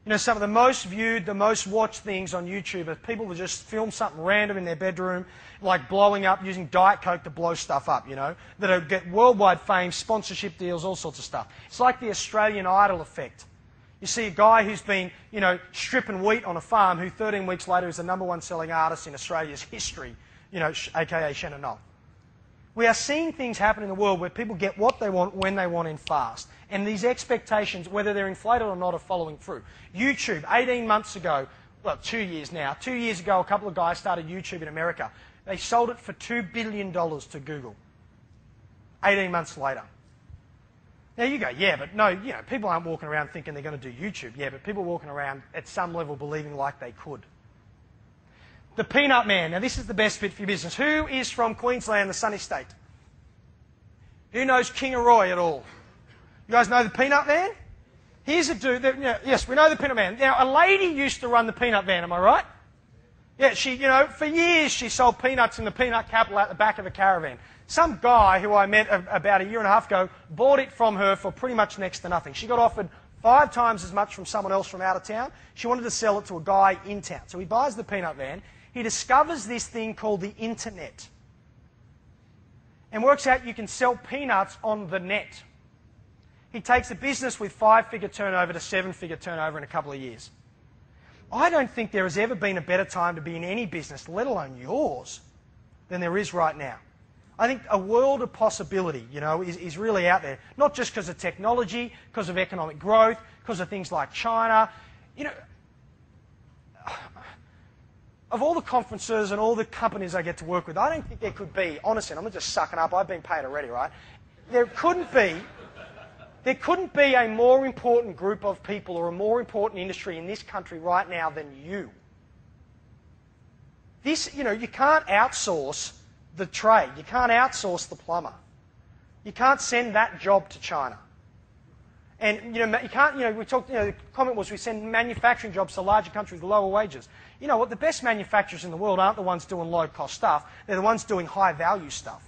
You know, some of the most viewed, the most watched things on YouTube are people that just film something random in their bedroom, like blowing up, using Diet Coke to blow stuff up, you know, that get worldwide fame, sponsorship deals, all sorts of stuff. It's like the Australian Idol effect. You see a guy who's been, you know, stripping wheat on a farm who 13 weeks later is the #1 selling artist in Australia's history, you know, aka Sheahan. We are seeing things happen in the world where people get what they want when they want and fast. And these expectations, whether they're inflated or not, are following through. YouTube, 18 months ago, well, 2 years now, 2 years ago, a couple of guys started YouTube in America. They sold it for $2 billion to Google. 18 months later. Now you go, yeah, but no, you know, people aren't walking around thinking they're going to do YouTube. Yeah, but people walking around at some level believing like they could. The Peanut Man. Now, this is the best bit for your business. Who is from Queensland, the sunny state? Who knows Kingaroy at all? You guys know the Peanut Man? Here's a dude. That, you know, yes, we know the Peanut Man. Now, a lady used to run the Peanut Van, am I right? Yeah, she, you know, for years she sold peanuts in the peanut capital at the back of a caravan. Some guy who I met about a year and a half ago bought it from her for pretty much next to nothing. She got offered 5 times as much from someone else from out of town. She wanted to sell it to a guy in town. So he buys the Peanut Van. He discovers this thing called the internet and works out you can sell peanuts on the net. He takes a business with 5-figure turnover to 7-figure turnover in a couple of years. I don't think there has ever been a better time to be in any business, let alone yours, than there is right now. I think a world of possibility, you know, is really out there. Not just because of technology, because of economic growth, because of things like China. You know, of all the conferences and all the companies I get to work with, I don't think there could be, honestly, I'm not just sucking up, I've been paid already, right? There couldn't be a more important group of people or a more important industry in this country right now than you. This, you know, you can't outsource the trade. You can't outsource the plumber. You can't send that job to China. And, you know, you can't, you know, we talked, you know, the comment was we send manufacturing jobs to larger countries with lower wages. You know what, the best manufacturers in the world aren't the ones doing low-cost stuff. They're the ones doing high-value stuff.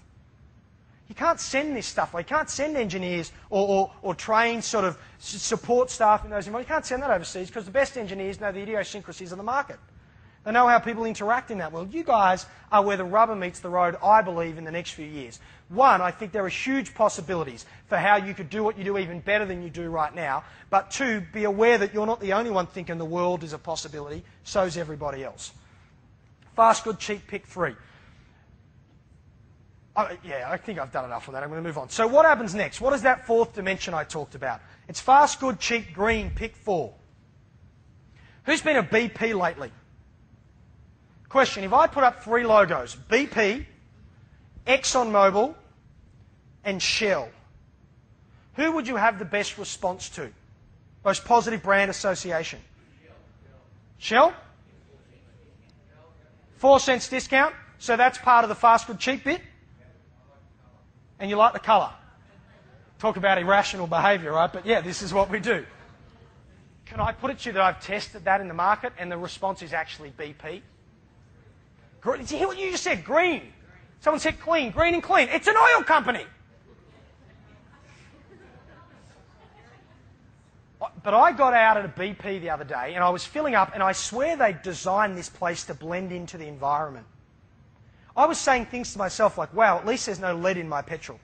You can't send this stuff. You can't send engineers or train sort of support staff in those environments. You can't send that overseas because the best engineers know the idiosyncrasies of the market. They know how people interact in that world. You guys are where the rubber meets the road, I believe, in the next few years. One, I think there are huge possibilities for how you could do what you do even better than you do right now. But two, be aware that you're not the only one thinking the world is a possibility. So's everybody else. Fast, good, cheap, pick 3. Yeah, I think I've done enough on that. I'm going to move on. So what happens next? What is that 4th dimension I talked about? It's fast, good, cheap, green, pick 4. Who's been a BP lately? Question, if I put up 3 logos, BP, ExxonMobil, and Shell, who would you have the best response to? Most positive brand association? Shell? 4 cents discount? So that's part of the fast, good, cheap bit? And you like the colour. Talk about irrational behaviour, right? But yeah, this is what we do. Can I put it to you that I've tested that in the market and the response is actually BP? Did you hear what you just said? Green. Someone said clean. Green and clean. It's an oil company. But I got out at a BP the other day and I was filling up, and I swear they designed this place to blend into the environment. I was saying things to myself like, wow, at least there's no lead in my petrol.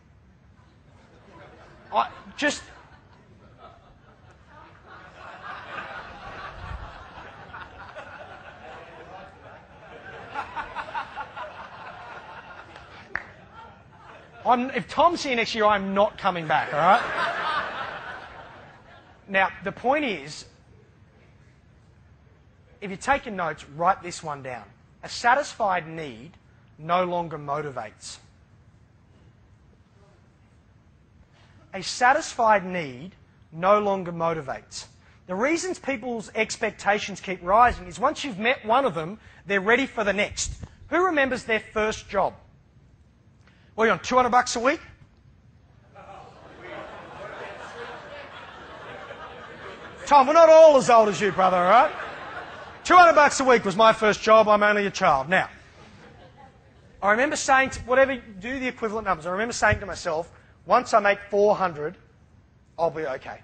If Tom's here next year, I'm not coming back, all right? Now, the point is, if you're taking notes, write this one down. A satisfied need no longer motivates. A satisfied need no longer motivates. The reasons people's expectations keep rising is once you've met one of them, they're ready for the next. Who remembers their first job? What are you on, $200 a week? Tom, we're not all as old as you, brother, all right? $200 a week was my first job. I'm only a child. Now, I remember saying, do the equivalent numbers. I remember saying to myself, once I make 400, I'll be okay.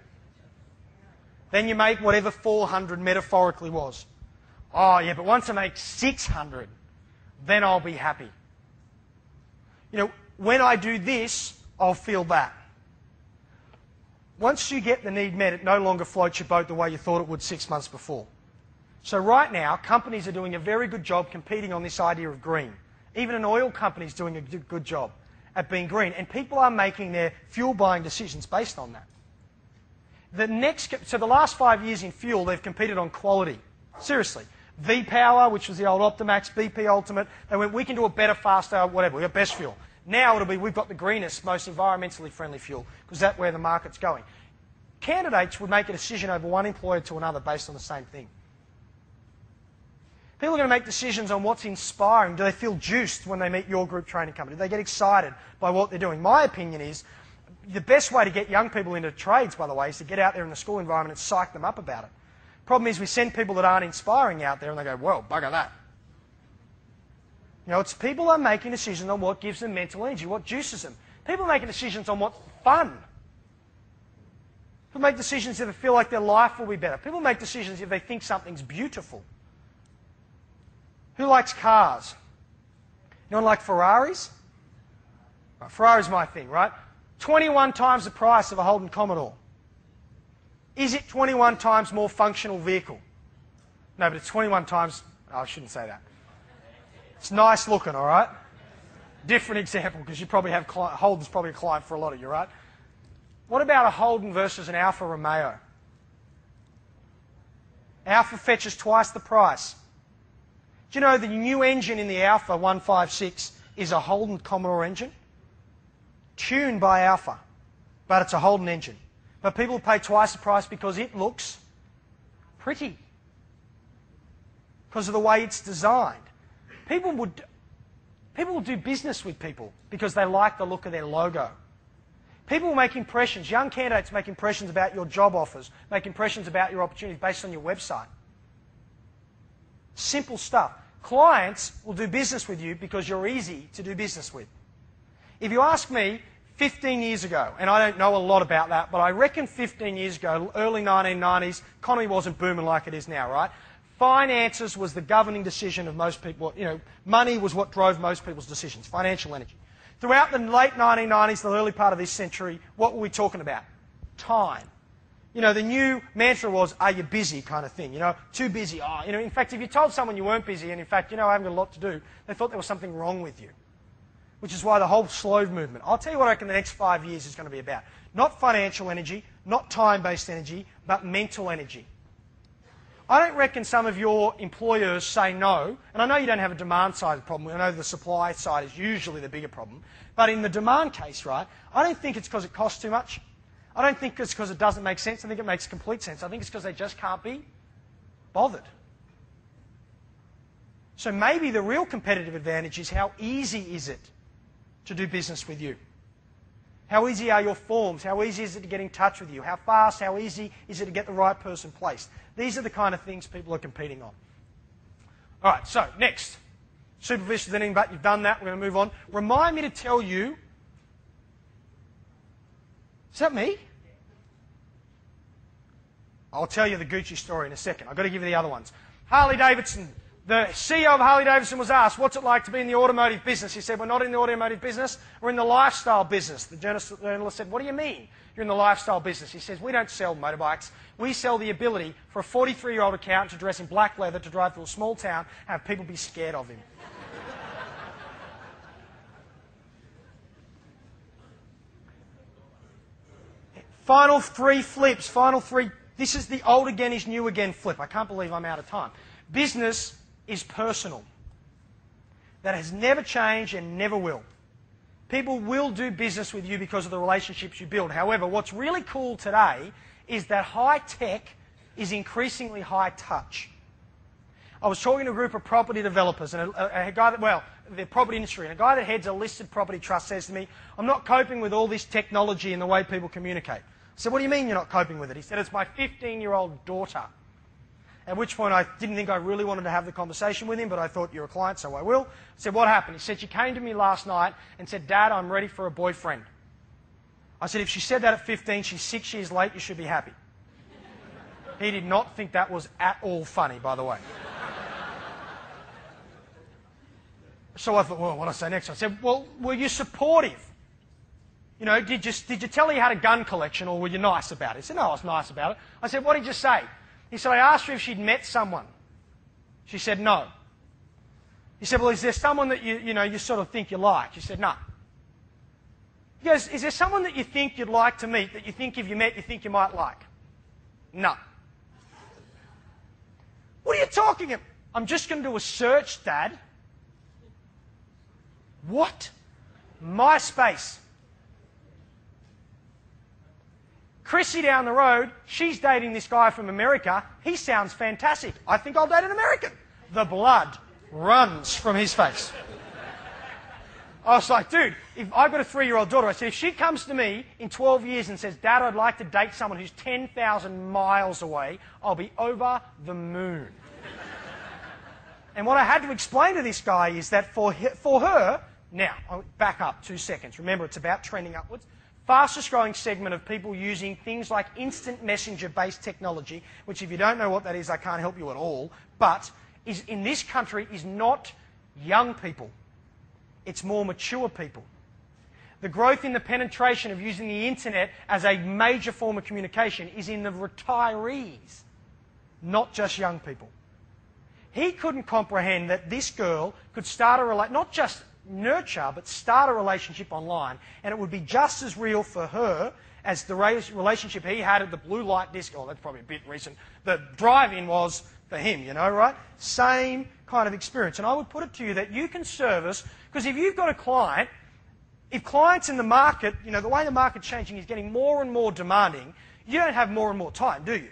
Then you make whatever 400 metaphorically was. Oh, yeah, but once I make 600, then I'll be happy. You know, when I do this, I'll feel that. Once you get the need met, it no longer floats your boat the way you thought it would 6 months before. So right now, companies are doing a very good job competing on this idea of green. Even an oil company is doing a good job at being green. And people are making their fuel buying decisions based on that. So the last 5 years in fuel, they've competed on quality. Seriously. V-Power, which was the old Optimax, BP Ultimate, they went, we can do a better, faster, whatever, we got best fuel. Now it'll be, we've got the greenest, most environmentally friendly fuel, because that's where the market's going. Candidates would make a decision over one employer to another based on the same thing. People are going to make decisions on what's inspiring. Do they feel juiced when they meet your group training company? Do they get excited by what they're doing? My opinion is, the best way to get young people into trades, by the way, is to get out there in the school environment and psych them up about it. Problem is we send people that aren't inspiring out there and they go, well, bugger that. You know, it's people are making decisions on what gives them mental energy, what juices them. People are making decisions on what's fun. People make decisions if they feel like their life will be better. People make decisions if they think something's beautiful. Who likes cars? Anyone like Ferraris? Right, Ferrari's my thing, right? 21 times the price of a Holden Commodore. Is it 21 times more functional vehicle? No, but it's 21 times... Oh, I shouldn't say that. It's nice looking, all right? Different example, because you probably have... Holden's probably a client for a lot of you, right? What about a Holden versus an Alfa Romeo? Alfa fetches twice the price. Do you know the new engine in the Alfa 156 is a Holden Commodore engine? Tuned by Alfa, but it's a Holden engine. But people pay twice the price because it looks pretty. Because of the way it's designed. People will do business with people because they like the look of their logo. People will make impressions. Young candidates make impressions about your job offers, make impressions about your opportunities based on your website. Simple stuff. Clients will do business with you because you're easy to do business with. If you ask me, 15 years ago, and I don't know a lot about that, but I reckon 15 years ago, early 1990s, economy wasn't booming like it is now, right? Finances was the governing decision of most people. You know, money was what drove most people's decisions, financial energy. Throughout the late 1990s, the early part of this century, what were we talking about? Time. You know, the new mantra was, are you busy kind of thing, you know, too busy. Oh, you know, in fact, if you told someone you weren't busy and in fact, you know, I haven't got a lot to do, they thought there was something wrong with you. Which is why the whole slow movement, I'll tell you what I reckon the next 5 years is going to be about. Not financial energy, not time-based energy, but mental energy. I don't reckon some of your employers say no, and I know you don't have a demand side problem, I know the supply side is usually the bigger problem, but in the demand case, right, I don't think it's because it costs too much. I don't think it's because it doesn't make sense. I think it makes complete sense. I think it's because they just can't be bothered. So maybe the real competitive advantage is how easy is it to do business with you? How easy are your forms? How easy is it to get in touch with you? How fast, how easy is it to get the right person placed? These are the kind of things people are competing on. All right, so next. Supervision is anything but you've done that. We're going to move on. Remind me to tell you... Is that me? I'll tell you the Gucci story in a second. I've got to give you the other ones. Harley-Davidson. The CEO of Harley-Davidson was asked, what's it like to be in the automotive business? He said, we're not in the automotive business, we're in the lifestyle business. The journalist said, what do you mean you're in the lifestyle business? He says, we don't sell motorbikes. We sell the ability for a 43-year-old accountant to dress in black leather, to drive to a small town, and have people be scared of him. Final three flips, final three. This is the old again is new again flip. I can't believe I'm out of time. Business is personal. That has never changed and never will. People will do business with you because of the relationships you build. However, what's really cool today is that high tech is increasingly high touch. I was talking to a group of property developers and a guy that, well, the property industry, and a guy that heads a listed property trust says to me, I'm not coping with all this technology and the way people communicate. I said, what do you mean you're not coping with it? He said, it's my 15-year-old daughter. At which point I didn't think I really wanted to have the conversation with him, but I thought, you're a client, so I will. I said, what happened? He said, she came to me last night and said, Dad, I'm ready for a boyfriend. I said, if she said that at 15, she's 6 years late, you should be happy. He did not think that was at all funny, by the way. So I thought, well, what do I say next? I said, well, were you supportive? You know, did you tell her you had a gun collection, or were you nice about it? He said, no, I was nice about it. I said, what did you say? He said, I asked her if she'd met someone. She said, no. He said, well, is there someone that you sort of think you like? She said, no. He goes, is there someone that you think you'd like to meet, that you think if you met, you think you might like? No. What are you talking about? I'm just going to do a search, Dad. What? MySpace. Chrissy down the road, she's dating this guy from America. He sounds fantastic. I think I'll date an American. The blood runs from his face. I was like, dude, if I've got a 3-year-old daughter, I said, if she comes to me in 12 years and says, Dad, I'd like to date someone who's 10,000 miles away, I'll be over the moon. And what I had to explain to this guy is that for her, now, I'll back up 2 seconds. Remember, it's about trending upwards. Fastest growing segment of people using things like instant messenger-based technology, which if you don't know what that is, I can't help you at all, but is in this country is not young people. It's more mature people. The growth in the penetration of using the internet as a major form of communication is in the retirees, not just young people. He couldn't comprehend that this girl could start a relationship, not just nurture, but start a relationship online, and it would be just as real for her as the relationship he had at the blue light disco. Oh, that's probably a bit recent. The drive-in was for him, you know, right? Same kind of experience. And I would put it to you that you can service, because if you've got a client, if clients in the market, you know, the way the market's changing is getting more and more demanding, you don't have more and more time, do you?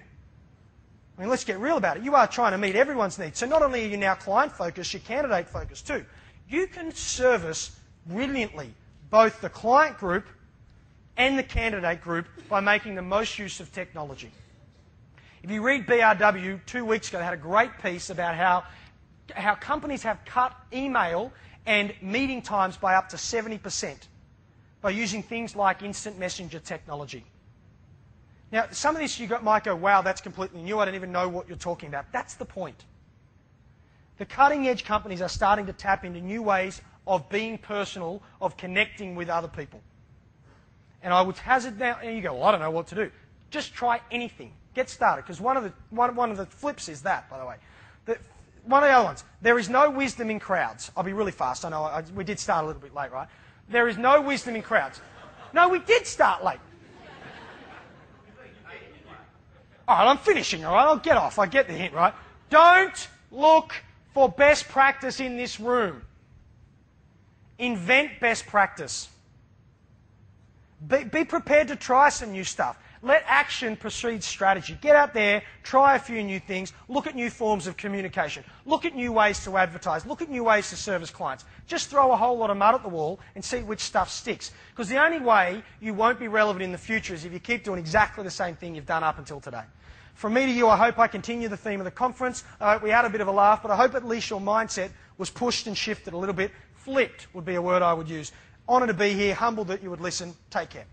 I mean, let's get real about it. You are trying to meet everyone's needs. So not only are you now client-focused, you're candidate-focused too. You can service brilliantly both the client group and the candidate group by making the most use of technology. If you read BRW 2 weeks ago, they had a great piece about how companies have cut email and meeting times by up to 70% by using things like instant messenger technology. Now, some of this might go, wow, that's completely new. I don't even know what you're talking about. That's the point. The cutting-edge companies are starting to tap into new ways of being personal, of connecting with other people. And I would hazard now, and you go, well, I don't know what to do. Just try anything. Get started, because one of the flips is that, by the way. One of the other ones, there is no wisdom in crowds. I'll be really fast. I know we did start a little bit late, right? There is no wisdom in crowds. No, we did start late. All right, I'm finishing, all right? I'll get off. I get the hint, right? Don't look for best practice in this room. Invent best practice. Be prepared to try some new stuff. Let action precede strategy. Get out there, try a few new things, look at new forms of communication, look at new ways to advertise, look at new ways to service clients. Just throw a whole lot of mud at the wall and see which stuff sticks. Because the only way you won't be relevant in the future is if you keep doing exactly the same thing you've done up until today. From me to you, I hope I continue the theme of the conference. We had a bit of a laugh, but I hope at least your mindset was pushed and shifted a little bit. Flipped would be a word I would use. Honoured to be here, humbled that you would listen. Take care.